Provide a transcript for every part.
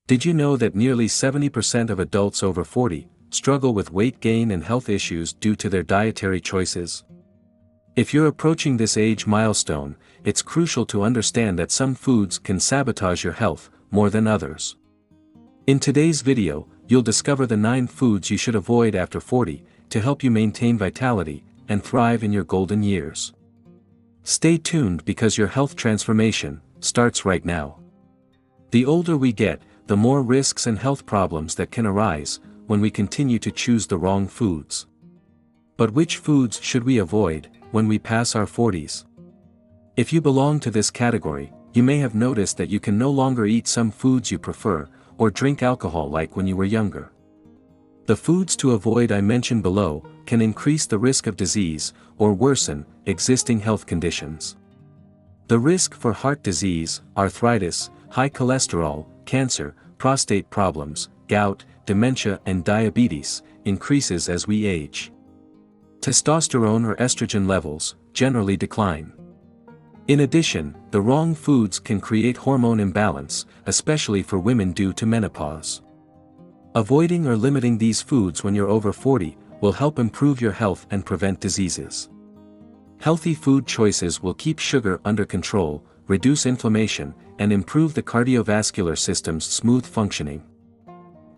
Did you know that nearly 70% of adults over 40 struggle with weight gain and health issues due to their dietary choices? If you're approaching this age milestone, it's crucial to understand that some foods can sabotage your health more than others. In today's video, you'll discover the 9 foods you should avoid after 40 to help you maintain vitality and thrive in your golden years. Stay tuned because your health transformation starts right now. The older we get, the more risks and health problems that can arise when we continue to choose the wrong foods. But which foods should we avoid when we pass our 40s? If you belong to this category, you may have noticed that you can no longer eat some foods you prefer, or drink alcohol like when you were younger. The foods to avoid I mentioned below can increase the risk of disease or worsen existing health conditions. The risk for heart disease, arthritis, high cholesterol, cancer, prostate problems, gout, dementia and diabetes increases as we age. Testosterone or estrogen levels generally decline. In addition, the wrong foods can create hormone imbalance, especially for women due to menopause. Avoiding or limiting these foods when you're over 40 will help improve your health and prevent diseases. Healthy food choices will keep sugar under control, reduce inflammation, and improve the cardiovascular system's smooth functioning.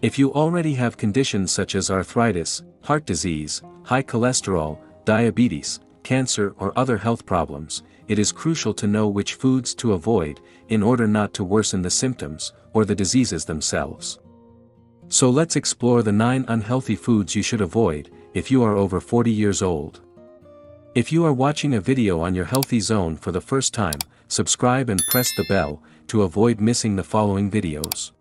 If you already have conditions such as arthritis, heart disease, high cholesterol, diabetes, cancer or other health problems, it is crucial to know which foods to avoid in order not to worsen the symptoms or the diseases themselves. So let's explore the 9 unhealthy foods you should avoid if you are over 40 years old. If you are watching a video on your healthy zone for the first time, subscribe and press the bell to avoid missing the following videos.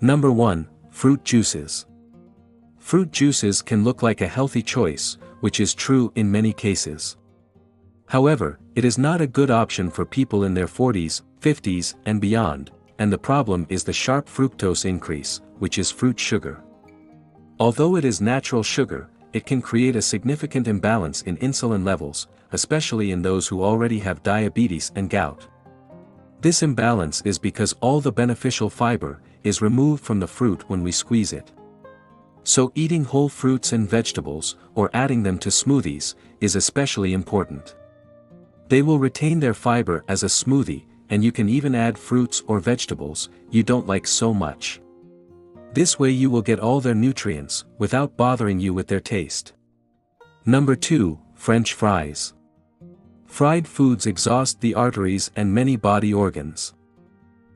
Number 1. Fruit juices. Fruit juices can look like a healthy choice, which is true in many cases. However, it is not a good option for people in their 40s, 50s, and beyond, and the problem is the sharp fructose increase, which is fruit sugar. Although it is natural sugar, it can create a significant imbalance in insulin levels, especially in those who already have diabetes and gout. This imbalance is because all the beneficial fiber is removed from the fruit when we squeeze it. So eating whole fruits and vegetables, or adding them to smoothies, is especially important. They will retain their fiber as a smoothie, and you can even add fruits or vegetables you don't like so much. This way you will get all their nutrients without bothering you with their taste. Number 2. French fries. Fried foods exhaust the arteries and many body organs.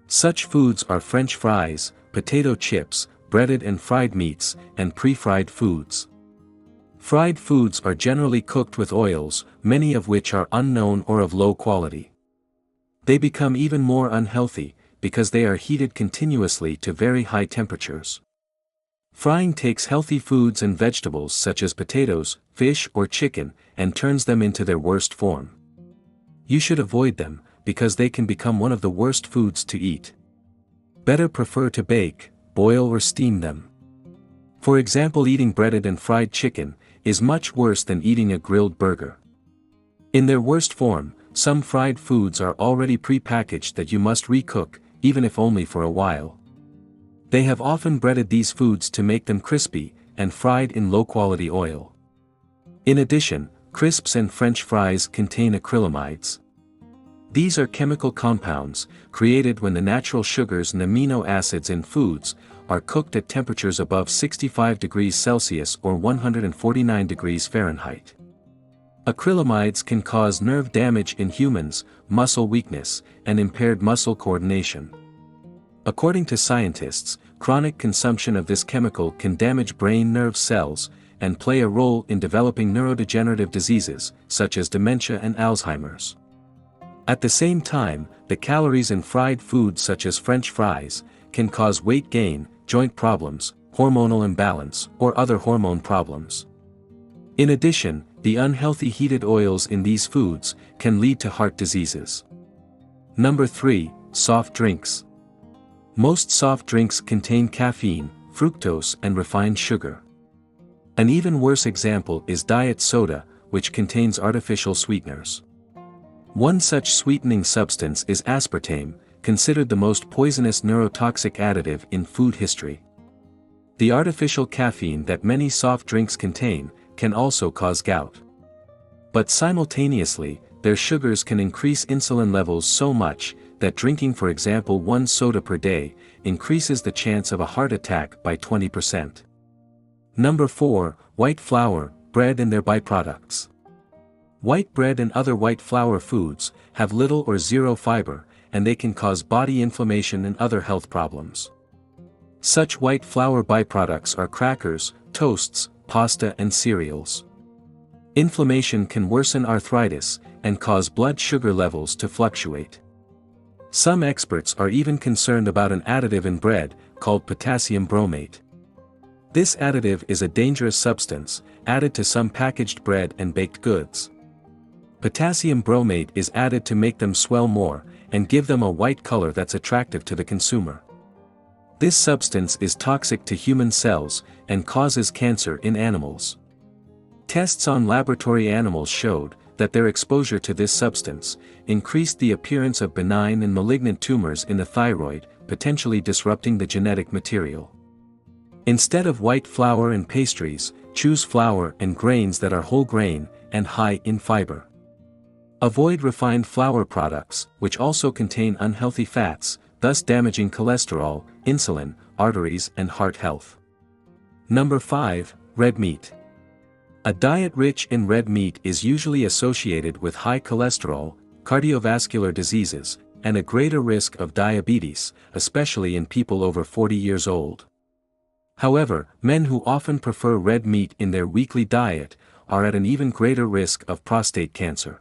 Such foods are French fries, potato chips, breaded and fried meats, and pre-fried foods. Fried foods are generally cooked with oils, many of which are unknown or of low quality. They become even more unhealthy because they are heated continuously to very high temperatures. Frying takes healthy foods and vegetables such as potatoes, fish or chicken, and turns them into their worst form. You should avoid them, because they can become one of the worst foods to eat. Better prefer to bake, boil or steam them. For example, eating breaded and fried chicken is much worse than eating a grilled burger. In their worst form, some fried foods are already pre-packaged that you must recook, even if only for a while. They have often breaded these foods to make them crispy, and fried in low-quality oil. In addition, crisps and French fries contain acrylamides. These are chemical compounds, created when the natural sugars and amino acids in foods are cooked at temperatures above 65 degrees Celsius or 149 degrees Fahrenheit. Acrylamides can cause nerve damage in humans, muscle weakness, and impaired muscle coordination. According to scientists, chronic consumption of this chemical can damage brain nerve cells, and play a role in developing neurodegenerative diseases, such as dementia and Alzheimer's. At the same time, the calories in fried foods such as French fries can cause weight gain, joint problems, hormonal imbalance, or other hormone problems. In addition, the unhealthy heated oils in these foods can lead to heart diseases. Number 3. Soft drinks. Most soft drinks contain caffeine, fructose and refined sugar. An even worse example is diet soda, which contains artificial sweeteners. One such sweetening substance is aspartame, considered the most poisonous neurotoxic additive in food history. The artificial caffeine that many soft drinks contain can also cause gout. But simultaneously, their sugars can increase insulin levels so much that drinking, for example, one soda per day, increases the chance of a heart attack by 20%. Number 4, white flour, bread and their byproducts. White bread and other white flour foods have little or zero fiber, and they can cause body inflammation and other health problems. Such white flour byproducts are crackers, toasts, pasta and cereals. Inflammation can worsen arthritis and cause blood sugar levels to fluctuate. Some experts are even concerned about an additive in bread called potassium bromate. This additive is a dangerous substance added to some packaged bread and baked goods. Potassium bromate is added to make them swell more and give them a white color that's attractive to the consumer. This substance is toxic to human cells and causes cancer in animals. Tests on laboratory animals showed that their exposure to this substance increased the appearance of benign and malignant tumors in the thyroid, potentially disrupting the genetic material. Instead of white flour and pastries, choose flour and grains that are whole grain and high in fiber. Avoid refined flour products, which also contain unhealthy fats, thus damaging cholesterol, insulin, arteries and heart health. Number 5, red meat. A diet rich in red meat is usually associated with high cholesterol, cardiovascular diseases, and a greater risk of diabetes, especially in people over 40 years old. However, men who often prefer red meat in their weekly diet are at an even greater risk of prostate cancer.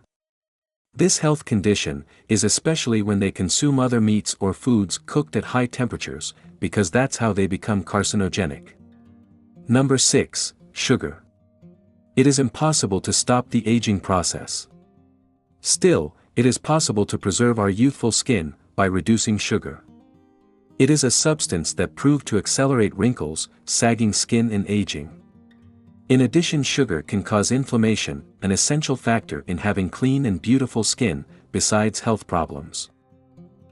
This health condition is especially when they consume other meats or foods cooked at high temperatures, because that's how they become carcinogenic. Number 6, sugar. It is impossible to stop the aging process. Still, it is possible to preserve our youthful skin by reducing sugar. It is a substance that proved to accelerate wrinkles, sagging skin and aging. In addition, sugar can cause inflammation, an essential factor in having clean and beautiful skin, besides health problems.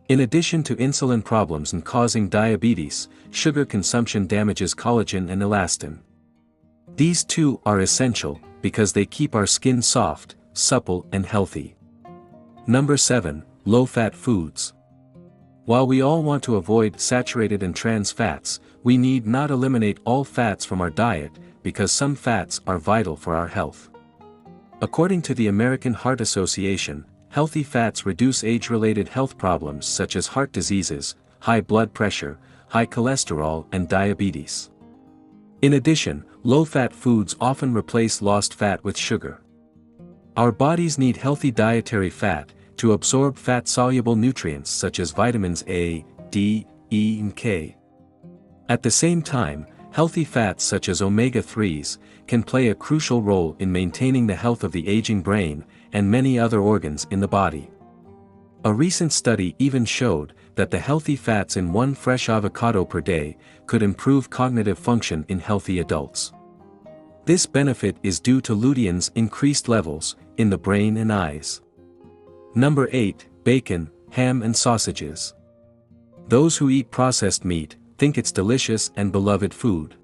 In addition to insulin problems and causing diabetes, sugar consumption damages collagen and elastin. These two are essential because they keep our skin soft, supple and healthy. Number 7, low-fat foods. While we all want to avoid saturated and trans fats, we need not eliminate all fats from our diet, because some fats are vital for our health. According to the American Heart Association, healthy fats reduce age-related health problems such as heart diseases, high blood pressure, high cholesterol and diabetes. In addition, low-fat foods often replace lost fat with sugar. Our bodies need healthy dietary fat to absorb fat-soluble nutrients such as vitamins A, D, E and K. At the same time, healthy fats such as omega-3s can play a crucial role in maintaining the health of the aging brain and many other organs in the body. A recent study even showed that the healthy fats in one fresh avocado per day could improve cognitive function in healthy adults. This benefit is due to lutein's increased levels in the brain and eyes. Number 8, bacon, ham and sausages. Those who eat processed meat think it's delicious and beloved food.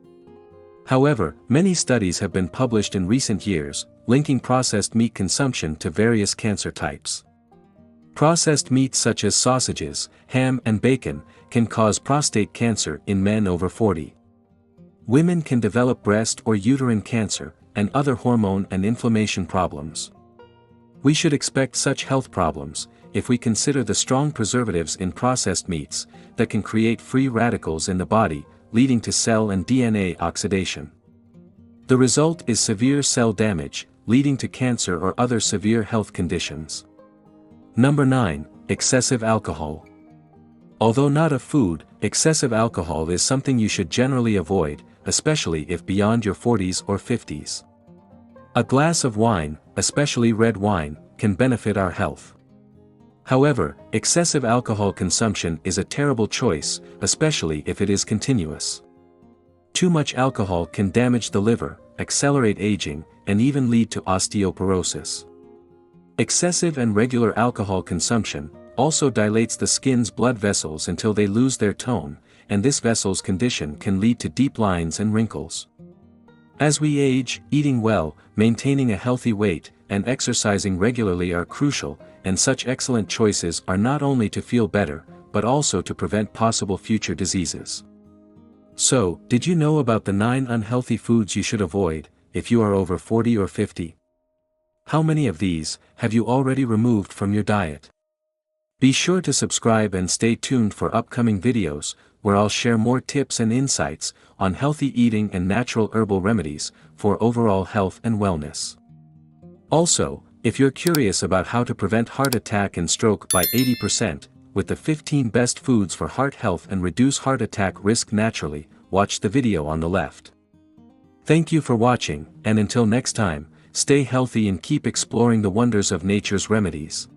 However, many studies have been published in recent years, linking processed meat consumption to various cancer types. Processed meats such as sausages, ham and bacon can cause prostate cancer in men over 40. Women can develop breast or uterine cancer, and other hormone and inflammation problems. We should expect such health problems if we consider the strong preservatives in processed meats that can create free radicals in the body, leading to cell and DNA oxidation. The result is severe cell damage, leading to cancer or other severe health conditions. Number 9, excessive alcohol. Although not a food, excessive alcohol is something you should generally avoid, especially if beyond your 40s or 50s. A glass of wine, especially red wine, can benefit our health. However, excessive alcohol consumption is a terrible choice, especially if it is continuous. Too much alcohol can damage the liver, accelerate aging, and even lead to osteoporosis. Excessive and regular alcohol consumption also dilates the skin's blood vessels until they lose their tone, and this vessel's condition can lead to deep lines and wrinkles. As we age, eating well, maintaining a healthy weight, and exercising regularly are crucial, and such excellent choices are not only to feel better, but also to prevent possible future diseases. So, did you know about the 9 unhealthy foods you should avoid if you are over 40 or 50? How many of these have you already removed from your diet? Be sure to subscribe and stay tuned for upcoming videos, where I'll share more tips and insights on healthy eating and natural herbal remedies for overall health and wellness. Also, if you're curious about how to prevent heart attack and stroke by 80%, with the 15 best foods for heart health and reduce heart attack risk naturally, watch the video on the left. Thank you for watching, and until next time, stay healthy and keep exploring the wonders of nature's remedies.